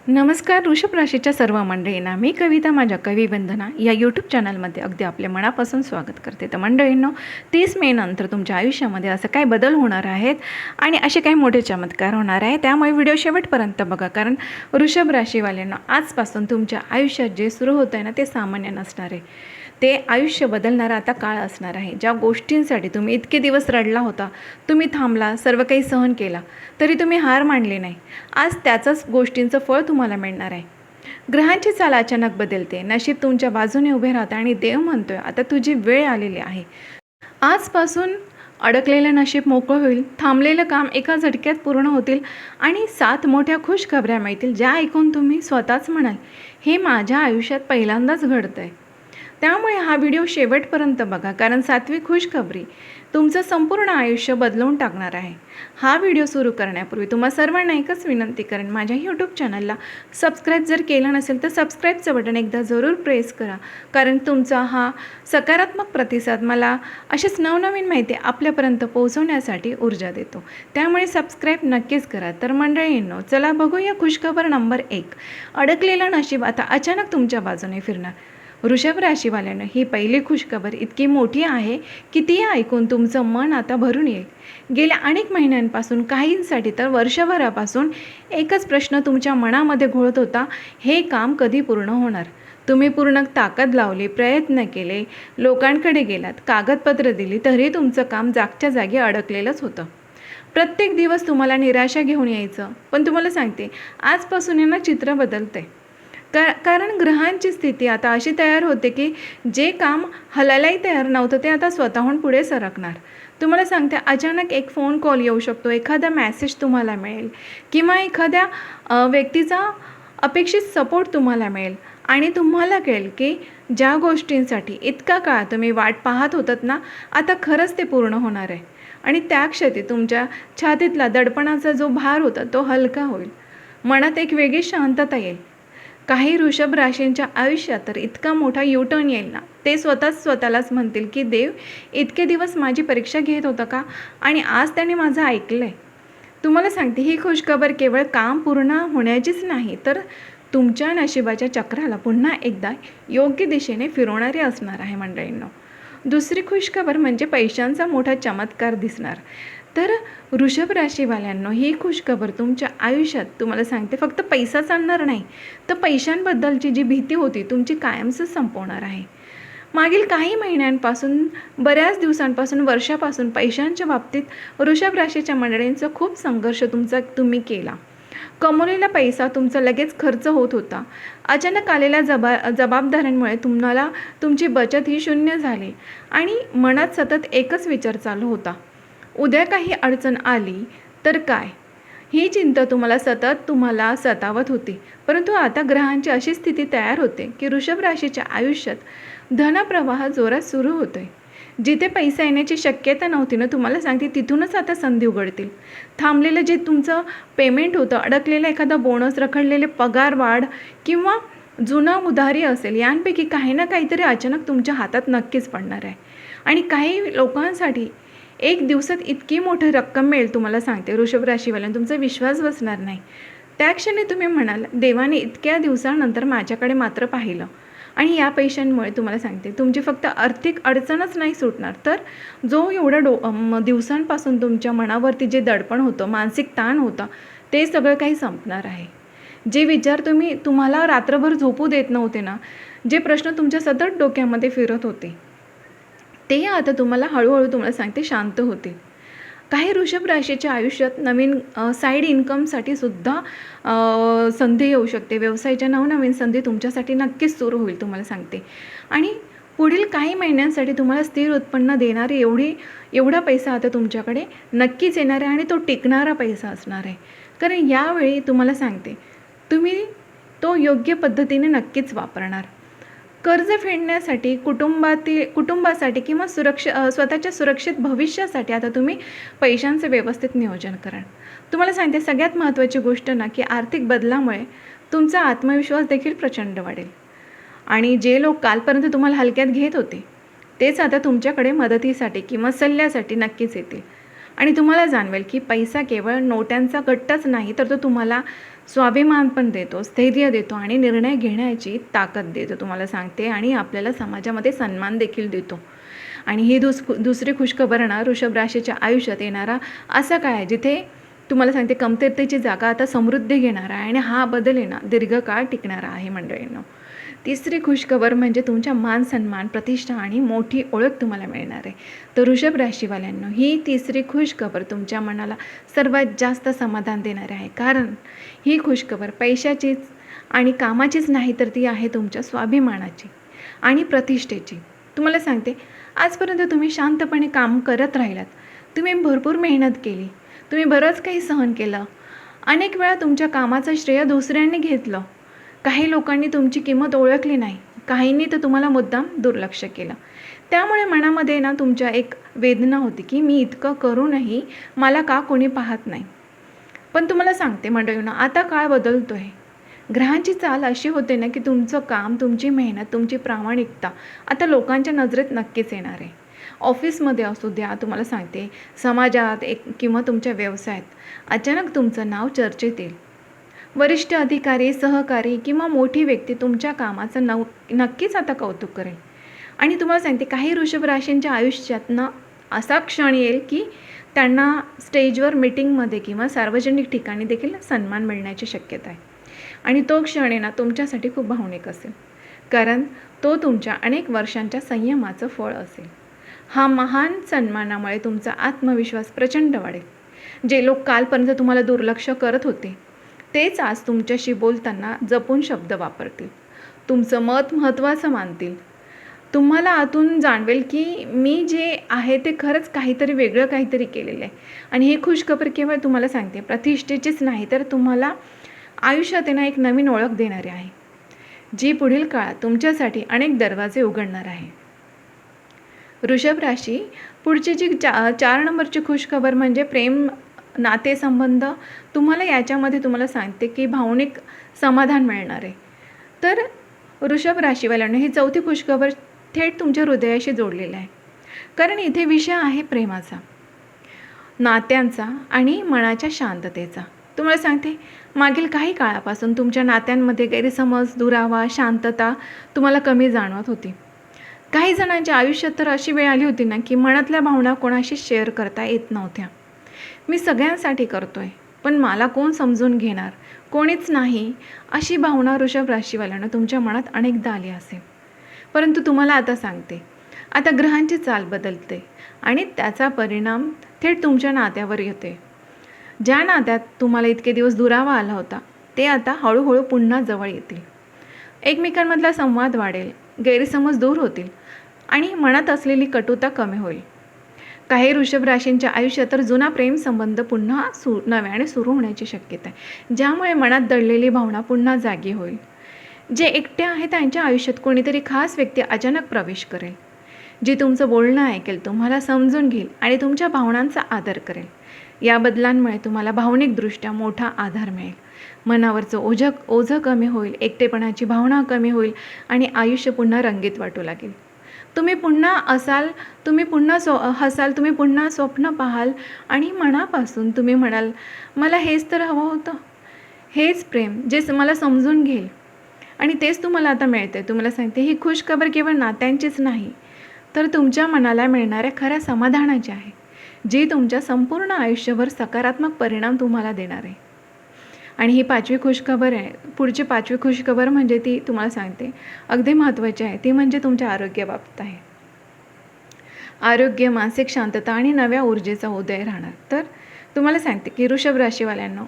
नमस्कार. वृषभ राशीच्या सर्व मंडळींना मी कविता माझ्या कविवंदना या यूट्यूब चॅनलमध्ये अगदी आपल्या मनापासून स्वागत करते. तर मंडळींनो, 30 मे नंतर तुमच्या आयुष्यामध्ये असं काय बदल होणार आहेत आणि असे काही मोठे चमत्कार होणार आहे. त्यामुळे व्हिडिओ शेवटपर्यंत बघा, कारण वृषभ राशीवाल्यांना आजपासून तुमच्या आयुष्यात जे सुरू होतं आहे ना, ते सामान्य नसणार आहे. ते आयुष्य बदलणारा आता काळ असणार आहे. ज्या गोष्टींसाठी तुम्ही इतके दिवस रडला होता, तुम्ही थांबला, सर्व काही सहन केला, तरी तुम्ही हार मानली नाही. आज त्याचंच गोष्टींचं फळ तुम्हाला मिळणार आहे. ग्रहांची चाल अचानक बदलते, नशीब तुमच्या बाजूने उभे राहते आणि देव म्हणतोय आता तुझी वेळ आलेली आहे. आजपासून अडकलेलं नशीब मोकळं होईल, थांबलेलं काम एका झटक्यात पूर्ण होतील आणि 7 मोठ्या खुश खबऱ्या मिळतील, ज्या ऐकून तुम्ही स्वतःच म्हणाल, हे माझ्या आयुष्यात पहिल्यांदाच घडतंय. त्यामुळे हा व्हिडिओ शेवटपर्यंत बघा, कारण 7वी खुशखबरी तुमचं संपूर्ण आयुष्य बदलवून टाकणार आहे. हा व्हिडिओ सुरू करण्यापूर्वी तुम्हा सर्वांना एकच विनंती करेन, माझ्या यूट्यूब चॅनलला सबस्क्राईब जर केलं नसेल तर सबस्क्राईबचं बटन एकदा जरूर प्रेस करा, कारण तुमचा हा सकारात्मक प्रतिसाद मला अशीच नवनवीन माहिती आपल्यापर्यंत पोहोचवण्यासाठी ऊर्जा देतो. त्यामुळे सबस्क्राईब नक्कीच करा. तर मंडळींनो, चला बघूया खुशखबर नंबर 1. अडकलेलं नशीब आता अचानक तुमच्या बाजूने फिरणार. वृषभ राशीवाल्यानं ही पहिली खुशखबर इतकी मोठी आहे की ती ऐकून तुमचं मन आता भरून येईल. गेल्या अनेक महिन्यांपासून, काहींसाठी तर वर्षभरापासून एकच प्रश्न तुमच्या मनामध्ये घोळत होता, हे काम कधी पूर्ण होणार. तुम्ही पूर्ण ताकद लावली, प्रयत्न केले, लोकांकडे गेलात, कागदपत्र दिली, तरी तुमचं काम जागच्या जागी अडकलेलंच होतं. प्रत्येक दिवस तुम्हाला निराशा घेऊन यायचं. पण तुम्हाला सांगते, आजपासून यांना चित्र बदलते. कारण ग्रहांची स्थिती आता अशी तयार होते की जे काम हलायलाही तयार नव्हतं ते आता स्वतःहून पुढे सरकणार. तुम्हाला सांगते, अचानक एक फोन कॉल येऊ शकतो, एखादा मॅसेज तुम्हाला मिळेल किंवा एखाद्या व्यक्तीचा अपेक्षित सपोर्ट तुम्हाला मिळेल आणि तुम्हाला कळेल की ज्या गोष्टींसाठी इतका काळ तुम्ही वाट पाहत होतात ना, आता खरंच ते पूर्ण होणार आहे. आणि त्या क्षणी तुमच्या छातीतला दडपणाचा जो भार होता तो हलका होईल. मनात एक वेगळी शांतता येईल. काही वृषभ राशींच्या आयुष्यात तर इतका मोठा युटर्न येईल ना, ते स्वतःलाच म्हणतील की देव इतके दिवस माझी परीक्षा घेत होता का, आणि आज त्याने माझं ऐकलं आहे. तुम्हाला सांगते, ही खुशखबर केवळ काम पूर्ण होण्याचीच नाही, तर तुमच्या नशिबाच्या चक्राला पुन्हा एकदा योग्य दिशेने फिरवणारी असणार आहे. मंडळींनो, दुसरी खुशखबर म्हणजे पैशांचा मोठा चमत्कार दिसणार. तर वृषभ राशीवाल्यांनो, ही खुशखबर तुमच्या आयुष्यात तुम्हाला सांगते फक्त पैसाच आणणार नाही, तर पैशांबद्दलची जी भीती होती तुमची कायमच संपवणार आहे. मागील काही महिन्यांपासून, बऱ्याच दिवसांपासून, वर्षापासून पैशांच्या बाबतीत वृषभ राशीच्या मंडळींचा खूप संघर्ष तुम्ही केला. कमवलेला पैसा तुमचा लगेच खर्च होत होता. अचानक आलेल्या जबाबदाऱ्यांमुळे तुम्हाला तुमची बचत ही शून्य झाली आणि मनात सतत एकच विचार चालू होता, उद्या काही अडचण आली तर काय, ही चिंता तुम्हाला सतावत होती. परंतु आता ग्रहांची अशी स्थिती तयार होते की वृषभ राशीच्या आयुष्यात धनप्रवाह जोरात सुरू होतोय. जिथे पैसा येण्याची शक्यता नव्हती ना, तुम्हाला सांगते, तिथूनच आता संधी उघडतील. थांबलेलं जे तुमचं पेमेंट होतं, अडकलेलं एखादा बोनस, रखडलेले पगार वाढ किंवा जुना उधारी असेल, यांपैकी काही ना काहीतरी अचानक तुमच्या हातात नक्कीच पडणार आहे. आणि काही लोकांसाठी एक दिवसात इतकी मोठी रक्कम मिळेल, तुम्हाला सांगते, वृषभ राशीवाल्यांना तुमचा विश्वास बसणार नाही. त्या क्षणी तुम्ही म्हणाल, देवाने इतक्या दिवसानंतर माझ्याकडे मात्र पाहिलं. आणि या पैशांमुळे तुम्हाला सांगते, तुमची फक्त आर्थिक अडचणच नाही सुटणार, तर जो एवढ्या दिवसांपासून तुमच्या मनावरती जे दडपण होतं, मानसिक ताण होता, ते सगळं काही संपणार आहे. जे विचार तुम्हाला रात्रभर झोपू देत नव्हते ना, जे प्रश्न तुमच्या सतत डोक्यामध्ये फिरत होते, ते आता तुम्हाला हळूहळू, तुम्हाला सांगते, शांत होतील. काही वृषभ राशीच्या आयुष्यात नवीन साईड इन्कमसाठी सुद्धा संधी येऊ शकते. व्यवसायाच्या नवनवीन संधी तुमच्यासाठी नक्कीच सुरू होईल, तुम्हाला सांगते. आणि पुढील काही महिन्यांसाठी तुम्हाला स्थिर उत्पन्न देणारे एवढा पैसा आता तुमच्याकडे नक्कीच येणार आहे आणि तो टिकणारा पैसा असणार आहे. कारण यावेळी तुम्हाला सांगते, तुम्ही तो योग्य पद्धतीने नक्कीच वापरणार. कर्ज फेडण्यासाठी, कुटुंबासाठी किंवा स्वतःच्या सुरक्षित भविष्यासाठी आता तुम्ही पैशांचं व्यवस्थित नियोजन करा. तुम्हाला सांगते, सगळ्यात महत्त्वाची गोष्ट ना, की आर्थिक बदलामुळे तुमचा आत्मविश्वास देखील प्रचंड वाढेल. आणि जे लोक कालपर्यंत तुम्हाला हलक्यात घेत होते, तेच आता तुमच्याकडे मदतीसाठी किंवा सल्ल्यासाठी नक्कीच येतील. आणि तुम्हाला जाणवेल की पैसा केवळ नोट्यांचा गट्टाच नाही, तर तो तुम्हाला स्वाभिमान पण देतो, स्थैर्य देतो आणि निर्णय घेण्याची ताकद देतो तुम्हाला सांगते, आणि आपल्याला समाजामध्ये सन्मान देखील देतो. आणि ही दुसरी खुशखबर ना, वृषभ राशीच्या आयुष्यात येणारा असा काय आहे जिथे तुम्हाला सांगते कमतरतेची जागा आता समृद्धी घेणार आहे, आणि हा बदल आहे ना दीर्घकाळ टिकणारा आहे मंडळींनो. तिसरी खुशखबर म्हणजे तुमच्या मान सन्मान, प्रतिष्ठा आणि मोठी ओळख तुम्हाला मिळणार आहे. तर वृषभ राशीवाल्यांनो, ही तिसरी खुशखबर तुमच्या मनाला सर्वात जास्त समाधान देणारी आहे, कारण ही खुशखबर पैशाचीच आणि कामाचीच नाही, तर ती आहे तुमच्या स्वाभिमानाची आणि प्रतिष्ठेची. तुम्हाला सांगते, आजपर्यंत तुम्ही शांतपणे काम करत राहिलात, तुम्ही भरपूर मेहनत केली, तुम्ही बरंच काही सहन केलं, अनेक वेळा तुमच्या कामाचं श्रेय दुसऱ्यांनी घेतलं, काही लोकांनी तुमची किंमत ओळखली नाही, काहींनी तर तुम्हाला मुद्दाम दुर्लक्ष केलं. त्यामुळे मनामध्ये ना तुमच्या एक वेदना होती की मी इतकं करूनही मला का कोणी पाहत नाही. पण तुम्हाला सांगते मंडळींनो, आता काळ बदलतो आहे. ग्रहांची चाल अशी होते ना की तुमचं काम, तुमची मेहनत, तुमची प्रामाणिकता आता लोकांच्या नजरेत नक्कीच येणार आहे. ऑफिसमध्ये असू द्या, तुम्हाला सांगते समाजात किंवा तुमच्या व्यवसायात अचानक तुमचं नाव चर्चेत येईल. वरिष्ठ अधिकारी, सहकारी किंवा मोठी व्यक्ती तुमच्या कामाचं नक्कीच आता कौतुक करेल. आणि तुम्हाला सांगते, काही वृषभ राशींच्या आयुष्यातनं असा क्षण येईल की त्यांना स्टेजवर, मीटिंगमध्ये किंवा सार्वजनिक ठिकाणी देखील सन्मान मिळण्याची शक्यता आहे. आणि तो क्षण आहे ना तुमच्यासाठी खूप भावनिक असेल, कारण तो तुमच्या अनेक वर्षांच्या संयमाचं फळ असेल. हा महान सन्मानामुळे तुमचा आत्मविश्वास प्रचंड वाढेल. जे लोक कालपर्यंत तुम्हाला दुर्लक्ष करत होते, तेच आज तुमच्याशी बोलताना जपून शब्द वापरतील, तुमचं मत महत्त्वाचं मानतील. तुम्हाला आतून जाणवेल की मी जे आहे ते खरंच काहीतरी वेगळं काहीतरी केलेलं आहे. आणि ही खुशखबर केवळ तुम्हाला सांगते प्रतिष्ठेचीच नाही, तर तुम्हाला आयुष्यात येणं एक नवीन ओळख देणारी आहे, जी पुढील काळात तुमच्यासाठी अनेक दरवाजे उघडणार आहे. वृषभ राशी, पुढची जी 4 नंबरची खुशखबर म्हणजे प्रेम, नातेसंबंध. तुम्हाला याच्यामध्ये तुम्हाला सांगते की भावनिक समाधान मिळणार आहे. तर वृषभ राशीवाल्यांना ही चौथी खुशखबर थेट तुमच्या हृदयाशी जोडलेलं आहे, कारण इथे विषय आहे प्रेमाचा, नात्यांचा आणि मनाच्या शांततेचा. तुम्हाला सांगते, मागील काही काळापासून तुमच्या नात्यांमध्ये गैरसमज, दुरावा, शांतता तुम्हाला कमी जाणवत होती. काही जणांच्या आयुष्यात तर अशी वेळ आली होती ना की मनातल्या भावना कोणाशी शेअर करता येत नव्हत्या. मी सगळ्यांसाठी करतोय, पण मला कोण समजून घेणार, कोणीच नाही, अशी भावना वृषभ राशीवाल्यांना तुमच्या मनात अनेकदा आली असेल. परंतु तुम्हाला आता सांगते, आता ग्रहांची चाल बदलते आणि त्याचा परिणाम थेट तुमच्या नात्यावर येते. ज्या नात्यात तुम्हाला इतके दिवस दुरावा आला होता, ते आता हळूहळू पुन्हा जवळ येतील. एकमेकांमधला संवाद वाढेल, गैरसमज दूर होतील आणि मनात असलेली कटुता कमी होईल. काही वृषभ राशींच्या आयुष्यात तर जुना प्रेमसंबंध पुन्हा नव्याने सुरू होण्याची शक्यता आहे, ज्यामुळे मनात दडलेली भावना पुन्हा जागी होईल. जे एकटे आहेत त्यांच्या आयुष्यात कोणीतरी खास व्यक्ती अचानक प्रवेश करेल, जी तुमचं बोलणं ऐकेल, तुम्हाला समजून घेईल आणि तुमच्या भावनांचा आदर करेल. या बदलांमुळे तुम्हाला भावनिकदृष्ट्या मोठा आधार मिळेल, मनावरचं ओझं कमी होईल, एकटेपणाची भावना कमी होईल आणि आयुष्य पुन्हा रंगीत वाटू लागेल. तुम्ही पुन्हा हसाल, तुम्ही पुन्हा स्वप्न पाहाल आणि मनापासून तुम्ही म्हणाल, मला हेच तर हवं होतं, हेच प्रेम जे मला समजून घेईल, आणि तेच तुम्हाला आता मिळते. तुम्हाला सांगते, ही खुशखबर केवळ नात्यांचीच नाही, तर तुमच्या मनाला मिळणाऱ्या खऱ्या समाधानाची आहे, जी तुमच्या संपूर्ण आयुष्यभर सकारात्मक परिणाम तुम्हाला देणार आहे. आणि ही 5वी खुशखबर आहे. पुढची 5वी खुशखबर म्हणजे ती तुम्हाला सांगते अगदी महत्त्वाची आहे. ती म्हणजे तुमच्या आरोग्याबाबत आहे. आरोग्य, मानसिक शांतता आणि नव्या ऊर्जेचा उदय राहणार. तर तुम्हाला सांगते की वृषभ राशीवाल्यांनो,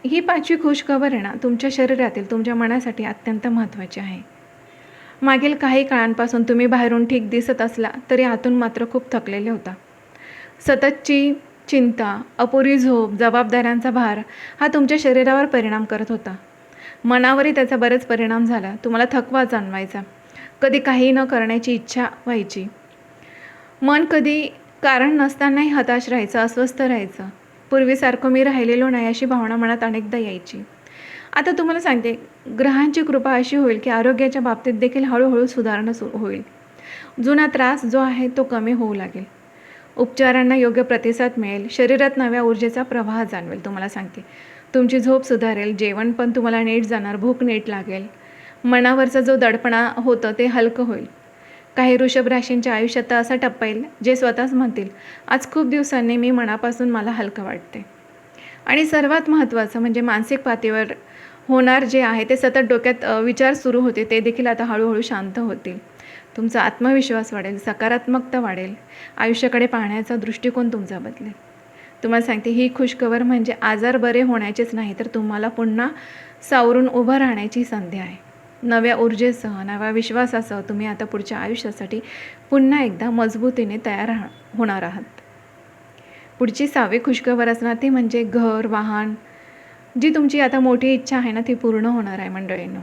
ही 5वी खुशखबर आहे ना तुमच्या शरीरातील, तुमच्या मनासाठी अत्यंत महत्त्वाची आहे. मागील काही काळांपासून तुम्ही बाहेरून ठीक दिसत असला तरी आतून मात्र खूप थकलेले होता. सततची चिंता, अपुरी झोप, जबाबदाऱ्यांचा भार हा तुमच्या शरीरावर परिणाम करत होता. मनावरही त्याचा बरेच परिणाम झाला. तुम्हाला थकवा जाणवायचा, कधी काही न करण्याची इच्छा व्हायची, मन कधी कारण नसतानाही हताश राहायचं, अस्वस्थ राहायचं. पूर्वीसारखं मी राहिलेलो नाही अशी भावना मनात अनेकदा यायची. आता तुम्हाला सांगते, ग्रहांची कृपा अशी होईल की आरोग्याच्या बाबतीत देखील हळूहळू सुधारणा सुरू होईल. जुना त्रास जो आहे तो कमी होऊ लागेल, उपचारांना योग्य प्रतिसाद मिळेल, शरीरात नव्या ऊर्जेचा प्रवाह जाणवेल. तुम्हाला सांगते, तुमची झोप सुधारेल, जेवण पण तुम्हाला नीट जाणार, भूक नीट लागेल, मनावरचा जो दडपणा होतं ते हलकं होईल. काही वृषभ राशींच्या आयुष्यात तर असा टप्पा येईल जे स्वतःच म्हणतील, आज खूप दिवसांनी मी मनापासून मला हलकं वाटते. आणि सर्वात महत्त्वाचं म्हणजे मानसिक पातळीवर होणार जे आहे ते सतत डोक्यात विचार सुरू होते ते देखील आता हळूहळू शांत होतील. तुमचा आत्मविश्वास वाढेल, सकारात्मकता वाढेल, आयुष्याकडे पाहण्याचा दृष्टिकोन तुमचा बदलेल. तुम्हाला सांगते ही खुशखबर म्हणजे आजार बरे होण्याचेच नाही तर तुम्हाला पुन्हा सावरून उभं राहण्याची संधी आहे. नव्या ऊर्जेसह, नव्या विश्वासासह तुम्ही आता पुढच्या आयुष्यासाठी पुन्हा एकदा मजबूतीने तयार होणार आहात. पुढची 6वी खुशखबर असणार ती म्हणजे घर, वाहन, जी तुमची आता मोठी इच्छा आहे ना ती पूर्ण होणार आहे मंडळींनो.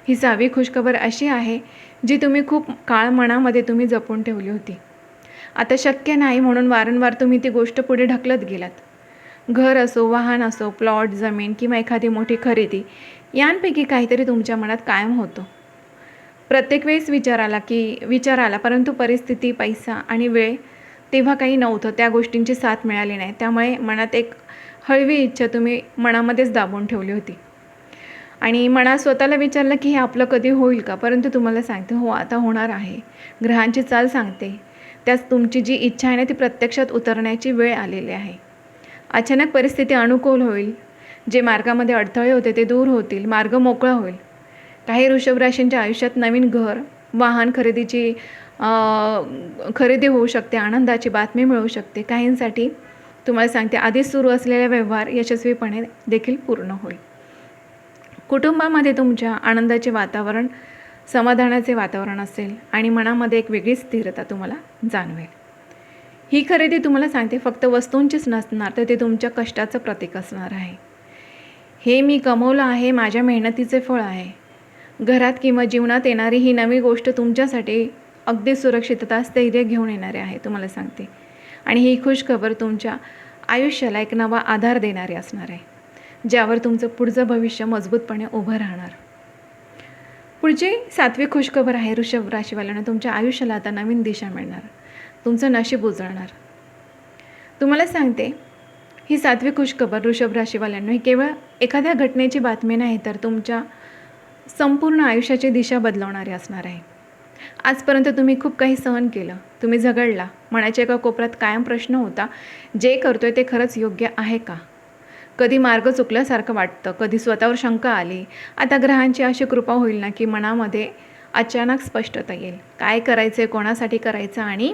ही 6वी खुशखबर अशी आहे जी तुम्ही खूप काळ मनामध्ये तुम्ही जपून ठेवली होती. आता शक्य नाही म्हणून वारंवार तुम्ही ती गोष्ट पुढे ढकलत गेलात. घर असो, वाहन असो, प्लॉट, जमीन किंवा एखादी मोठी खरेदी यांपैकी काहीतरी तुमच्या मनात कायम होतं. प्रत्येक वेळेस विचार आला परंतु परिस्थिती, पैसा आणि वेळ तेव्हा काही नव्हतं, त्या गोष्टींची साथ मिळाली नाही. त्यामुळे मनात एक हळवी इच्छा तुम्ही मनामध्येच दाबून ठेवली होती आणि मनात स्वतःला विचारलं की हे आपलं कधी होईल का? परंतु तुम्हाला सांगते हो आता होणार आहे. ग्रहांची चाल सांगते त्यास तुमची जी इच्छा आहे ना ती प्रत्यक्षात उतरण्याची वेळ आलेली आहे. अचानक परिस्थिती अनुकूल होईल. जे मार्गामध्ये अडथळे होते ते दूर होतील, मार्ग मोकळा होईल. काही वृषभ राशींच्या आयुष्यात नवीन घर, वाहन खरेदी होऊ शकते, आनंदाची बातमी मिळू शकते. काहींसाठी तुम्हाला सांगते आधीच सुरू असलेले व्यवहार यशस्वीपणे देखील पूर्ण होईल. कुटुंबामध्ये तुमच्या आनंदाचे वातावरण, समाधानाचे वातावरण असेल आणि मनामध्ये एक वेगळी स्थिरता तुम्हाला जाणवेल. ही खरेदी तुम्हाला सांगते फक्त वस्तूंचीच नसणार तर ते तुमच्या कष्टाचं प्रतीक असणार आहे. हे मी कमवलं आहे, माझ्या मेहनतीचे फळ आहे. घरात किंवा जीवनात येणारी ही नवी गोष्ट तुमच्यासाठी अगदी सुरक्षितता, स्थैर्य घेऊन येणारे आहे तुम्हाला सांगते. आणि ही खुशखबर तुमच्या आयुष्याला एक नवा आधार देणारी असणार आहे, ज्यावर तुमचं पुढचं भविष्य मजबूतपणे उभं राहणार. पुढची 7वी खुशखबर आहे वृषभ राशीवाल्यांना, तुमच्या आयुष्याला आता नवीन दिशा मिळणार, तुमचं नशीब उजळणार. तुम्हाला सांगते ही 7वी खुशखबर वृषभ राशीवाल्यांना ही केवळ एखाद्या घटनेची बातमी नाही तर तुमच्या संपूर्ण आयुष्याची दिशा बदलवणारी असणार आहे. आजपर्यंत तुम्ही खूप काही सहन केलं, तुम्ही झगडला, मनाच्या एका कोपऱ्यात कायम प्रश्न होता, जे करतोय ते खरंच योग्य आहे का? कधी मार्ग चुकल्यासारखं वाटतं, कधी स्वतःवर शंका आली. आता ग्रहांची अशी कृपा होईल ना की मनामध्ये अचानक स्पष्टता येईल. काय करायचं आहे, कोणासाठी करायचं आणि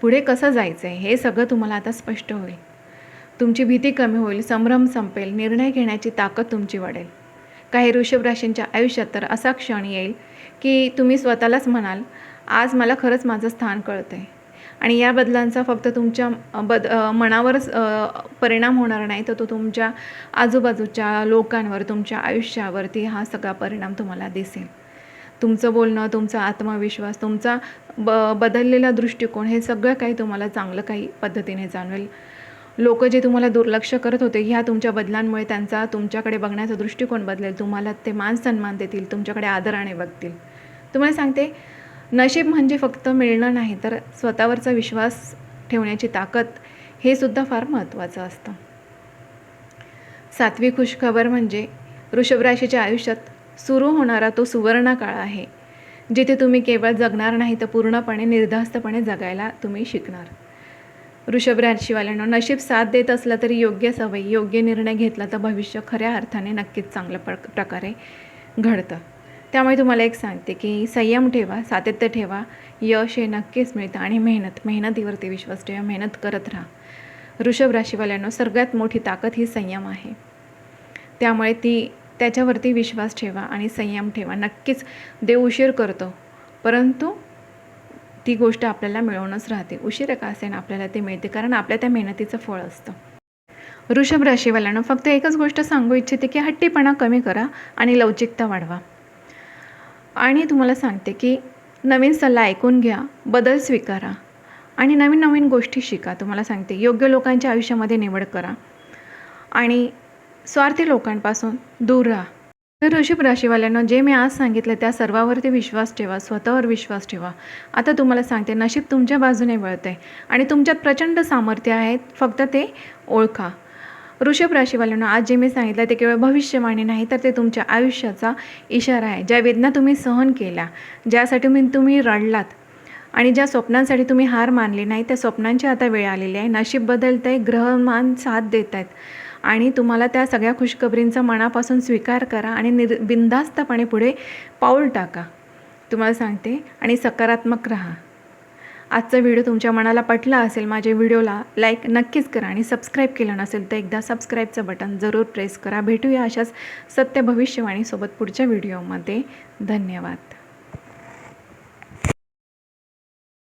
पुढे कसं जायचं आहे हे सगळं तुम्हाला आता स्पष्ट होईल. तुमची भीती कमी होईल, संभ्रम संपेल, निर्णय घेण्याची ताकद तुमची वाढेल. काही वृषभ राशींच्या आयुष्यात तर असा क्षण येईल की तुम्ही स्वतःलाच म्हणाल, आज मला खरंच माझं स्थान कळतं आहे. आणि या बदलांचा फक्त तुमच्या मनावरच परिणाम होणार नाही तर तो तुमच्या आजूबाजूच्या लोकांवर, तुमच्या आयुष्यावरती हा सगळा परिणाम तुम्हाला दिसेल. तुमचं बोलणं, तुमचा आत्मविश्वास, तुमचा बदललेला दृष्टिकोन हे सगळं काही तुम्हाला चांगलं काही पद्धतीने जाणवेल. लोक जे तुम्हाला दुर्लक्ष करत होते ह्या तुमच्या बदलांमुळे त्यांचा तुमच्याकडे बघण्याचा दृष्टिकोन बदलेल. तुम्हाला ते मान सन्मान देतील, तुमच्याकडे आदराने बघतील. तुम्हाला सांगते नशीब म्हणजे फक्त मिळणं नाही तर स्वतःवरचा विश्वास ठेवण्याची ताकद हे सुद्धा फार महत्त्वाचं असतं. 7वी खुशखबर म्हणजे वृषभ राशीच्या आयुष्यात सुरू होणारा तो सुवर्ण काळ आहे, जिथे तुम्ही केवळ जगणार नाही तर पूर्णपणे निर्धास्तपणे जगायला तुम्ही शिकणार. वृषभ राशीवाल्यांना नशीब साथ देत असलं तरी योग्य सवयी, योग्य निर्णय घेतला तर भविष्य खऱ्या अर्थाने नक्कीच चांगल्या प्रकारे घडतं. त्यामुळे तुम्हाला एक सांगते की संयम ठेवा, सातत्य ठेवा, यश हे नक्कीच मिळतं. आणि मेहनतीवरती विश्वास ठेवा, मेहनत करत राहा. वृषभ राशीवाल्यांना सर्वात मोठी ताकद ही संयम आहे. त्यामुळे त्याच्यावरती विश्वास ठेवा आणि संयम ठेवा. नक्कीच देव उशीर करतो परंतु ती गोष्ट आपल्याला मिळवूनच राहते. उशिरा का असेना आपल्याला ते मिळते कारण आपल्या त्या मेहनतीचं फळ असतं. वृषभ राशीवाल्यांना फक्त एकच गोष्ट सांगू इच्छिते की हट्टीपणा कमी करा आणि लवचिकता वाढवा. आणि तुम्हाला सांगते की नवीन सल्ला ऐकून घ्या, बदल स्वीकारा आणि नवीन गोष्टी शिका. तुम्हाला सांगते योग्य लोकांच्या आयुष्यामध्ये निवड करा आणि स्वार्थी लोकांपासून दूर राहा. तर वृषभ राशीवाल्यांना जे मी आज सांगितलं त्या सर्वावरती विश्वास ठेवा, स्वतःवर विश्वास ठेवा. आता तुम्हाला सांगते नशीब तुमच्या बाजूने वळतं आहे आणि तुमच्यात प्रचंड सामर्थ्य आहे, फक्त ते ओळखा. वृषभ राशीवाल्यांना आज जे मी सांगितलं ते केवळ भविष्यवाणी नाही, तर ते तुमच्या आयुष्याचा इशारा आहे. ज्या वेदना तुम्ही सहन केल्या, ज्यासाठी तुम्ही रडलात आणि ज्या स्वप्नांसाठी तुम्ही हार मानली नाही, त्या स्वप्नांची आता वेळ आलेली आहे. नशीब बदलतं आहे, ग्रहमान साथ देत आहेत आणि तुम्हाला त्या सगळ्या खुशखबरींचा मनापासून स्वीकार करा आणि बिनधास्तपणे पुढे पाऊल टाका, तुम्हाला सांगते, आणि सकारात्मक राहा. आजचा व्हिडिओ तुमच्या मनाला पटला असेल, माझ्या व्हिडिओला लाईक नक्कीच करा आणि सबस्क्राईब केलं नसेल तर एकदा सबस्क्राईबचं बटन जरूर प्रेस करा. भेटूया अशाच सत्य भविष्यवाणीसोबत पुढच्या व्हिडिओमध्ये. धन्यवाद.